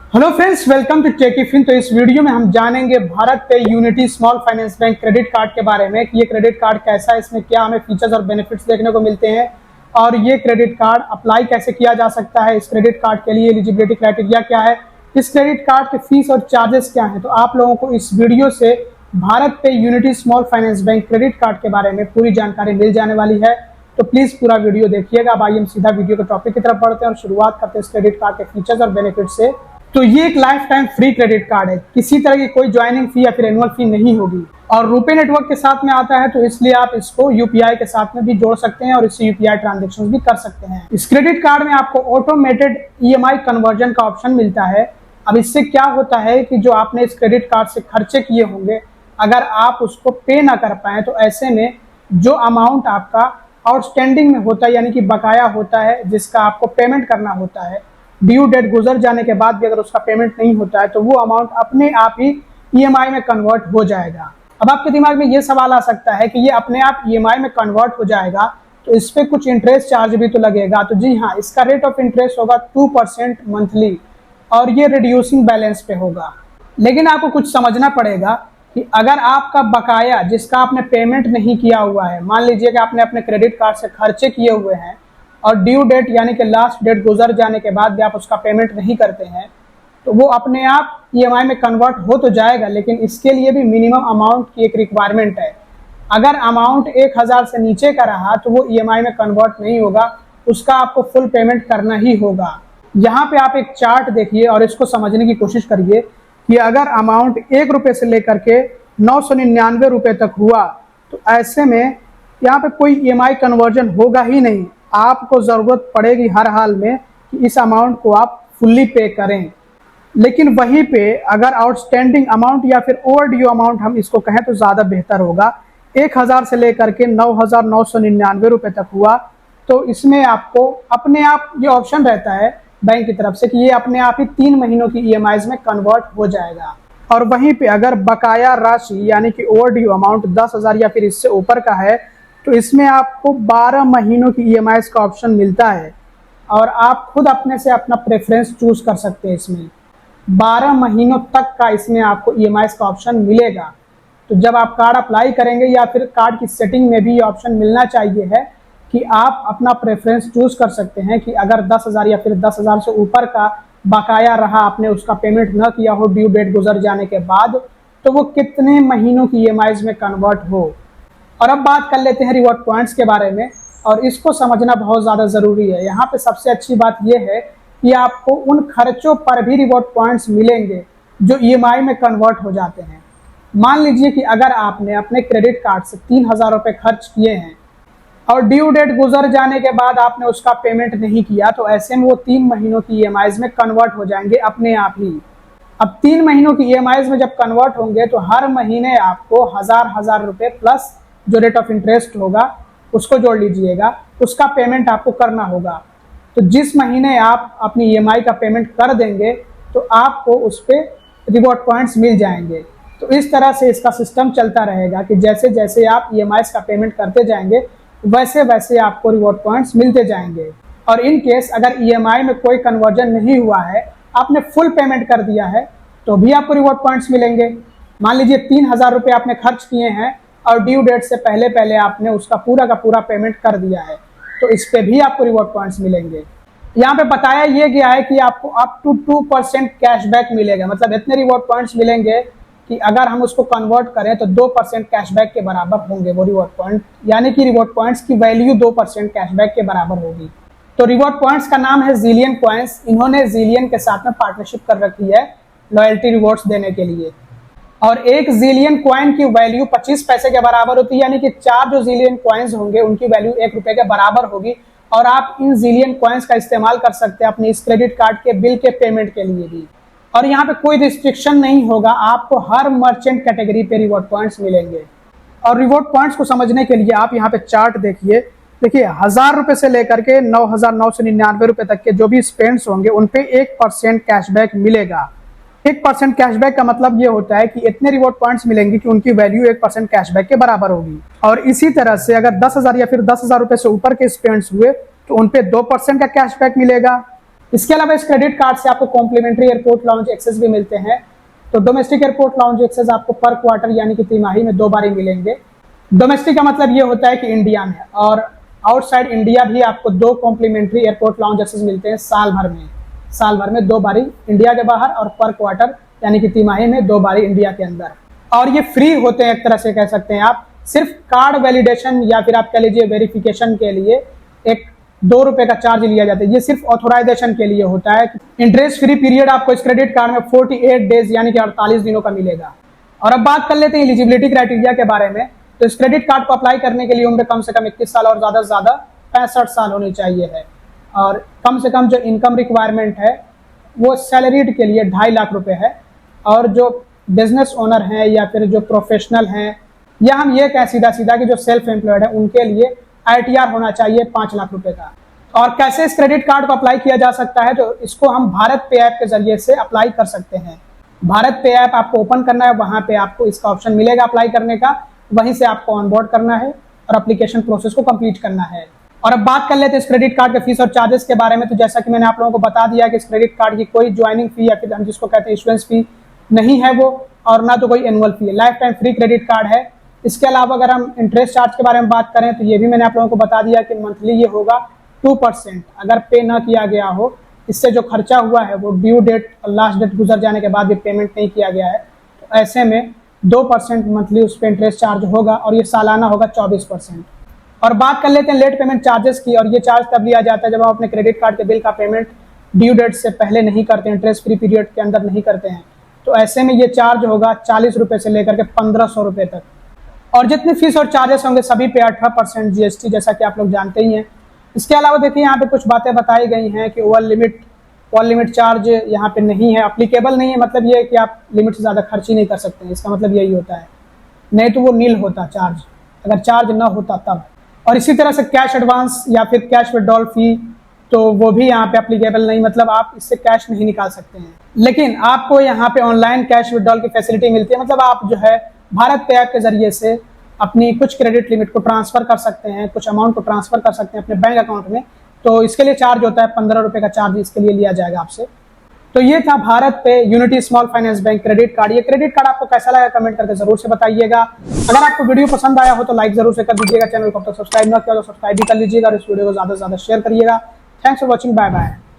Hello friends, welcome to Techifin. तो इस video में हम जानेंगे BharatPe Unity Small Finance Bank credit card के बारे में कि ये क्रेडिट कार्ड कैसा है, इसमें क्या हमें फीचर्स और बेनिफिट्स देखने को मिलते हैं और ये क्रेडिट कार्ड अप्लाई कैसे किया जा सकता है, इस क्रेडिट कार्ड के लिए एलिजिबिलिटी क्राइटेरिया क्या है, इस क्रेडिट कार्ड के फीस और चार्जेस क्या है। तो आप लोगों को इस वीडियो से भारत पे Unity Small Finance Bank credit card के बारे में पूरी जानकारी मिल जाने वाली है। तो प्लीज पूरा वीडियो देखिएगा। अब आइए हम सीधा वीडियो के टॉपिक की तरफ बढ़ते हैं और शुरुआत करते हैं इस क्रेडिट कार्ड के फीचर्स और बेनिफिट से। तो ये एक life time free credit card है, किसी तरह की कोई ज्वाइनिंग फी या फिर एनुअल फी नहीं होगी और रुपे नेटवर्क के साथ में आता है, तो इसलिए आप इसको यूपीआई के साथ में भी जोड़ सकते हैं और इससे यूपीआई ट्रांजेक्शन भी कर सकते हैं। इस क्रेडिट कार्ड में आपको ऑटोमेटेड ईएमआई कन्वर्जन का ऑप्शन मिलता है। अब इससे क्या होता है कि जो आपने इस क्रेडिट कार्ड से खर्चे किए होंगे, अगर आप उसको पे ना कर पाए तो ऐसे में जो अमाउंट आपका आउटस्टैंडिंग में होता है, यानी कि बकाया होता है, जिसका आपको पेमेंट करना होता है, ड्यू डेट गुजर जाने के बाद भी अगर उसका पेमेंट नहीं होता है तो वो अमाउंट अपने आप ही ईएमआई में कन्वर्ट हो जाएगा। अब आपके दिमाग में ये सवाल आ सकता है कि ये अपने आप ईएमआई में कन्वर्ट हो जाएगा तो इस पे कुछ इंटरेस्ट चार्ज भी तो लगेगा। तो जी हाँ, इसका रेट ऑफ इंटरेस्ट होगा 2% मंथली और ये रिड्यूसिंग बैलेंस पे होगा। लेकिन आपको कुछ समझना पड़ेगा कि अगर आपका बकाया जिसका आपने पेमेंट नहीं किया हुआ है, मान लीजिए कि आपने अपने क्रेडिट कार्ड से खर्चे किए हुए हैं और ड्यू डेट यानी कि लास्ट डेट गुजर जाने के बाद भी आप उसका पेमेंट नहीं करते हैं, तो वो अपने आप ईएमआई में कन्वर्ट हो तो जाएगा, लेकिन इसके लिए भी मिनिमम अमाउंट की एक रिक्वायरमेंट है। अगर अमाउंट 1000 से नीचे का रहा तो वो ईएमआई में कन्वर्ट नहीं होगा, उसका आपको फुल पेमेंट करना ही होगा। यहाँ पे आप एक चार्ट देखिए और इसको समझने की कोशिश करिए कि अगर अमाउंट 1 रुपये से लेकर के 999 रुपये तक हुआ तो ऐसे में यहाँ पे कोई ईएमआई कन्वर्जन होगा ही नहीं। आपको ज़रूरत पड़ेगी हर हाल में कि इस अमाउंट को आप फुल्ली पे करें। लेकिन वहीं पे अगर आउटस्टैंडिंग अमाउंट या फिर ओवर ड्यू अमाउंट हम इसको कहें तो ज़्यादा बेहतर होगा, 1000 से लेकर के 9999 रुपये तक हुआ तो इसमें आपको अपने आप ये ऑप्शन रहता है बैंक की तरफ से कि ये अपने आप ही 3 महीनों की ईएमआईज में कन्वर्ट हो जाएगा। और वहीं पे अगर बकाया राशि यानी कि ओवर ड्यू अमाउंट 10,000 या फिर इससे ऊपर का है तो इसमें आपको 12 महीनों की ईएमआईज का ऑप्शन मिलता है और आप खुद अपने से अपना प्रेफरेंस चूज कर सकते हैं। इसमें 12 महीनों तक का इसमें आपको ईएमआईज का ऑप्शन मिलेगा। तो जब आप कार्ड अप्लाई करेंगे या फिर कार्ड की सेटिंग में भी ये ऑप्शन मिलना चाहिए है कि आप अपना प्रेफरेंस चूज कर सकते हैं कि अगर 10,000 या फिर 10,000 से ऊपर का बकाया रहा, आपने उसका पेमेंट न किया हो ड्यू डेट गुजर जाने के बाद, तो वो कितने महीनों की ईएमआईज में कन्वर्ट हो। और अब बात कर लेते हैं रिवॉर्ड पॉइंट्स के बारे में और इसको समझना बहुत ज़्यादा ज़रूरी है। यहाँ पे सबसे अच्छी बात यह है कि आपको उन खर्चों पर भी रिवॉर्ड पॉइंट्स मिलेंगे जो ईएमआई में कन्वर्ट हो जाते हैं। मान लीजिए कि अगर आपने अपने क्रेडिट कार्ड से 3000 रुपये खर्च किए हैं और ड्यू डेट गुजर जाने के बाद आपने उसका पेमेंट नहीं किया, तो ऐसे में वो 3 महीनों की ईएमआईज में कन्वर्ट हो जाएंगे अपने आप ही। अब 3 महीनों की ईएमआईज में जब कन्वर्ट होंगे तो हर महीने आपको 1000 रुपये प्लस जो रेट ऑफ इंटरेस्ट होगा उसको जोड़ लीजिएगा, उसका पेमेंट आपको करना होगा। तो जिस महीने आप अपनी ईएमआई का पेमेंट कर देंगे तो आपको उस पर रिवॉर्ड पॉइंट्स मिल जाएंगे। तो इस तरह से इसका सिस्टम चलता रहेगा कि जैसे जैसे आप ईएमआईज का पेमेंट करते जाएंगे वैसे वैसे आपको रिवॉर्ड पॉइंट्स मिलते जाएंगे। और इन केस अगर ईएमआई में कोई कन्वर्जन नहीं हुआ है, आपने फुल पेमेंट कर दिया है, तो भी आपको रिवॉर्ड पॉइंट्स मिलेंगे। मान लीजिए 3000 रुपये आपने खर्च किए हैं और ड्यू डेट से पहले पहले आपने उसका पूरा का पूरा पेमेंट कर दिया है, तो इस पे भी आपको रिवॉर्ड पॉइंट्स मिलेंगे। यहाँ पे बताया ये गया है कि आपको अप टू 2% कैशबैक मिलेगा। मतलब इतने रिवॉर्ड पॉइंट्स मिलेंगे कि अगर हम उसको कन्वर्ट करें तो 2% कैशबैक के बराबर होंगे वो रिवॉर्ड पॉइंट, यानी कि रिवॉर्ड पॉइंट्स की वैल्यू 2% कैशबैक के बराबर होगी। तो रिवॉर्ड पॉइंट्स का नाम है जिलियन कॉइन्स। इन्होंने जिलियन के साथ में पार्टनरशिप कर रखी है लॉयल्टी रिवॉर्ड्स देने के लिए। और एक जिलियन कॉइन की वैल्यू 25 पैसे के बराबर होती है, यानी कि 4 जो जिलियन कॉइन्स होंगे उनकी वैल्यू 1 रुपये के बराबर होगी। और आप इन जिलियन कॉइन्स का इस्तेमाल कर सकते हैं अपने इस क्रेडिट कार्ड के बिल के पेमेंट के लिए भी। और यहाँ पे कोई रिस्ट्रिक्शन नहीं होगा, आपको हर मर्चेंट कैटेगरी पे रिवॉर्ड पॉइंट्स मिलेंगे। और रिवॉर्ड पॉइंट्स को समझने के लिए आप यहाँ पे चार्ट देखिए। 1000 रुपये से लेकर के 9999 रुपये तक के जो भी स्पेंड्स होंगे उन पे 1% कैशबैक मिलेगा। 1% कैशबैक का मतलब ये होता है कि इतने रिवॉर्ड पॉइंट्स मिलेंगे कि उनकी वैल्यू 1% कैशबैक के बराबर होगी। और इसी तरह से अगर 10,000 या फिर 10,000 रुपये से ऊपर के स्पेंड्स हुए तो उन पे 2% का कैशबैक मिलेगा। इसके अलावा इस क्रेडिट कार्ड से आपको कॉम्प्लीमेंट्री एयरपोर्ट लाउंज एक्सेस भी मिलते हैं। तो डोमेस्टिक एयरपोर्ट लाउंज एक्सेस आपको पर क्वार्टर यानी कि तिमाही में 2 बार ही मिलेंगे। डोमेस्टिक का मतलब ये होता है कि इंडिया में, और आउटसाइड इंडिया भी आपको 2 कॉम्प्लीमेंट्री एयरपोर्ट लाउंज एक्सेस मिलते हैं साल भर में 2 बारी इंडिया के बाहर, और पर क्वार्टर यानी कि तिमाही में 2 बारी इंडिया के अंदर। और ये फ्री होते हैं, एक तरह से कह सकते हैं आप। सिर्फ कार्ड वैलिडेशन या फिर आप कह लीजिए वेरिफिकेशन के लिए एक 2 रुपए का चार्ज लिया जाता है। ये सिर्फ ऑथोराइजेशन के लिए होता है। इंटरेस्ट फ्री पीरियड आपको इस क्रेडिट कार्ड में 48 डेज यानी कि 48 दिनों का मिलेगा। और अब बात कर लेते हैं एलिजिबिलिटी क्राइटेरिया के बारे में। तो इस क्रेडिट कार्ड को अप्लाई करने के लिए उम्र कम से कम 21 साल और ज्यादा से ज्यादा 65 साल होनी चाहिए है। और कम से कम जो इनकम रिक्वायरमेंट है वो सैलरीड के लिए 2.5 लाख रुपए है। और जो बिजनेस ओनर हैं या फिर जो प्रोफेशनल हैं, या हम ये कहें सीधा सीधा कि जो सेल्फ एम्प्लॉयड है, उनके लिए ITR होना चाहिए 5 लाख रुपए का। और कैसे इस क्रेडिट कार्ड को अप्लाई किया जा सकता है, तो इसको हम भारत पे ऐप के जरिए से अप्लाई कर सकते हैं। भारत पे ऐप आपको ओपन करना है, वहां पे आपको इसका ऑप्शन मिलेगा अप्लाई करने का, वहीं से आपको ऑनबोर्ड करना है और एप्लीकेशन प्रोसेस को कंप्लीट करना है। और अब बात कर लेते हैं इस क्रेडिट कार्ड के फीस और चार्जेस के बारे में। तो जैसा कि मैंने आप लोगों को बता दिया कि इस क्रेडिट कार्ड की कोई ज्वाइनिंग फी या फिर हम जिसको कहते हैं इशुएंस फी नहीं है वो, और ना तो कोई एनुअल फी है। Life time free credit card है। इसके अलावा अगर हम इंटरेस्ट चार्ज के बारे में बात करें तो ये भी मैंने आप लोगों को बता दिया कि मंथली ये होगा 2%। अगर पे ना किया गया हो, इससे जो खर्चा हुआ है वो ड्यू डेट और लास्ट डेट गुजर जाने के बाद भी पेमेंट नहीं किया गया है, तो ऐसे में 2% मंथली उस पर इंटरेस्ट चार्ज होगा, और ये सालाना होगा 24%। और बात कर लेते हैं लेट पेमेंट चार्जेस की। और ये चार्ज तब लिया जाता है जब आप अपने क्रेडिट कार्ड के बिल का पेमेंट ड्यू डेट से पहले नहीं करते हैं, इंटरेस्ट फ्री पीरियड के अंदर नहीं करते हैं। तो ऐसे में ये चार्ज होगा 40 रुपए से लेकर के 1500 रुपए तक। और जितनी फीस और चार्जेस होंगे सभी पे 18% GST, जैसा कि आप लोग जानते ही हैं। इसके अलावा देखिए यहाँ पे कुछ बातें बताई गई हैं कि ओवर लिमिट चार्ज यहाँ पे नहीं है, अप्लीकेबल नहीं है। मतलब ये है कि आप लिमिट से ज़्यादा खर्च ही नहीं कर सकते हैं, इसका मतलब यही होता है। नहीं तो वो नील होता चार्ज, अगर चार्ज ना होता तब। और इसी तरह से कैश एडवांस या फिर कैश विड्रॉल फी, तो वो भी यहाँ पे अप्लीकेबल नहीं, मतलब आप इससे कैश नहीं निकाल सकते हैं। लेकिन आपको यहाँ पे ऑनलाइन कैश विड्रॉल की फैसिलिटी मिलती है। मतलब आप जो है भारत पे ऐप के जरिए से अपनी कुछ क्रेडिट लिमिट को ट्रांसफर कर सकते हैं, कुछ अमाउंट को ट्रांसफर कर सकते हैं अपने बैंक अकाउंट में। तो इसके लिए चार्ज होता है 15 रुपए का चार्ज इसके लिए लिया जाएगा आपसे। तो ये था भारत पे Unity Small Finance Bank credit card. ये क्रेडिट कार्ड आपको कैसा लगा कमेंट करके जरूर से बताइएगा। अगर आपको वीडियो पसंद आया हो तो लाइक जरूर से कर दीजिएगा। चैनल को अब तक सब्सक्राइब ना किया तो सब्सक्राइब भी कर लीजिएगा, और इस वीडियो को ज्यादा से ज्यादा शेयर करिएगा। Thanks for watching, bye bye.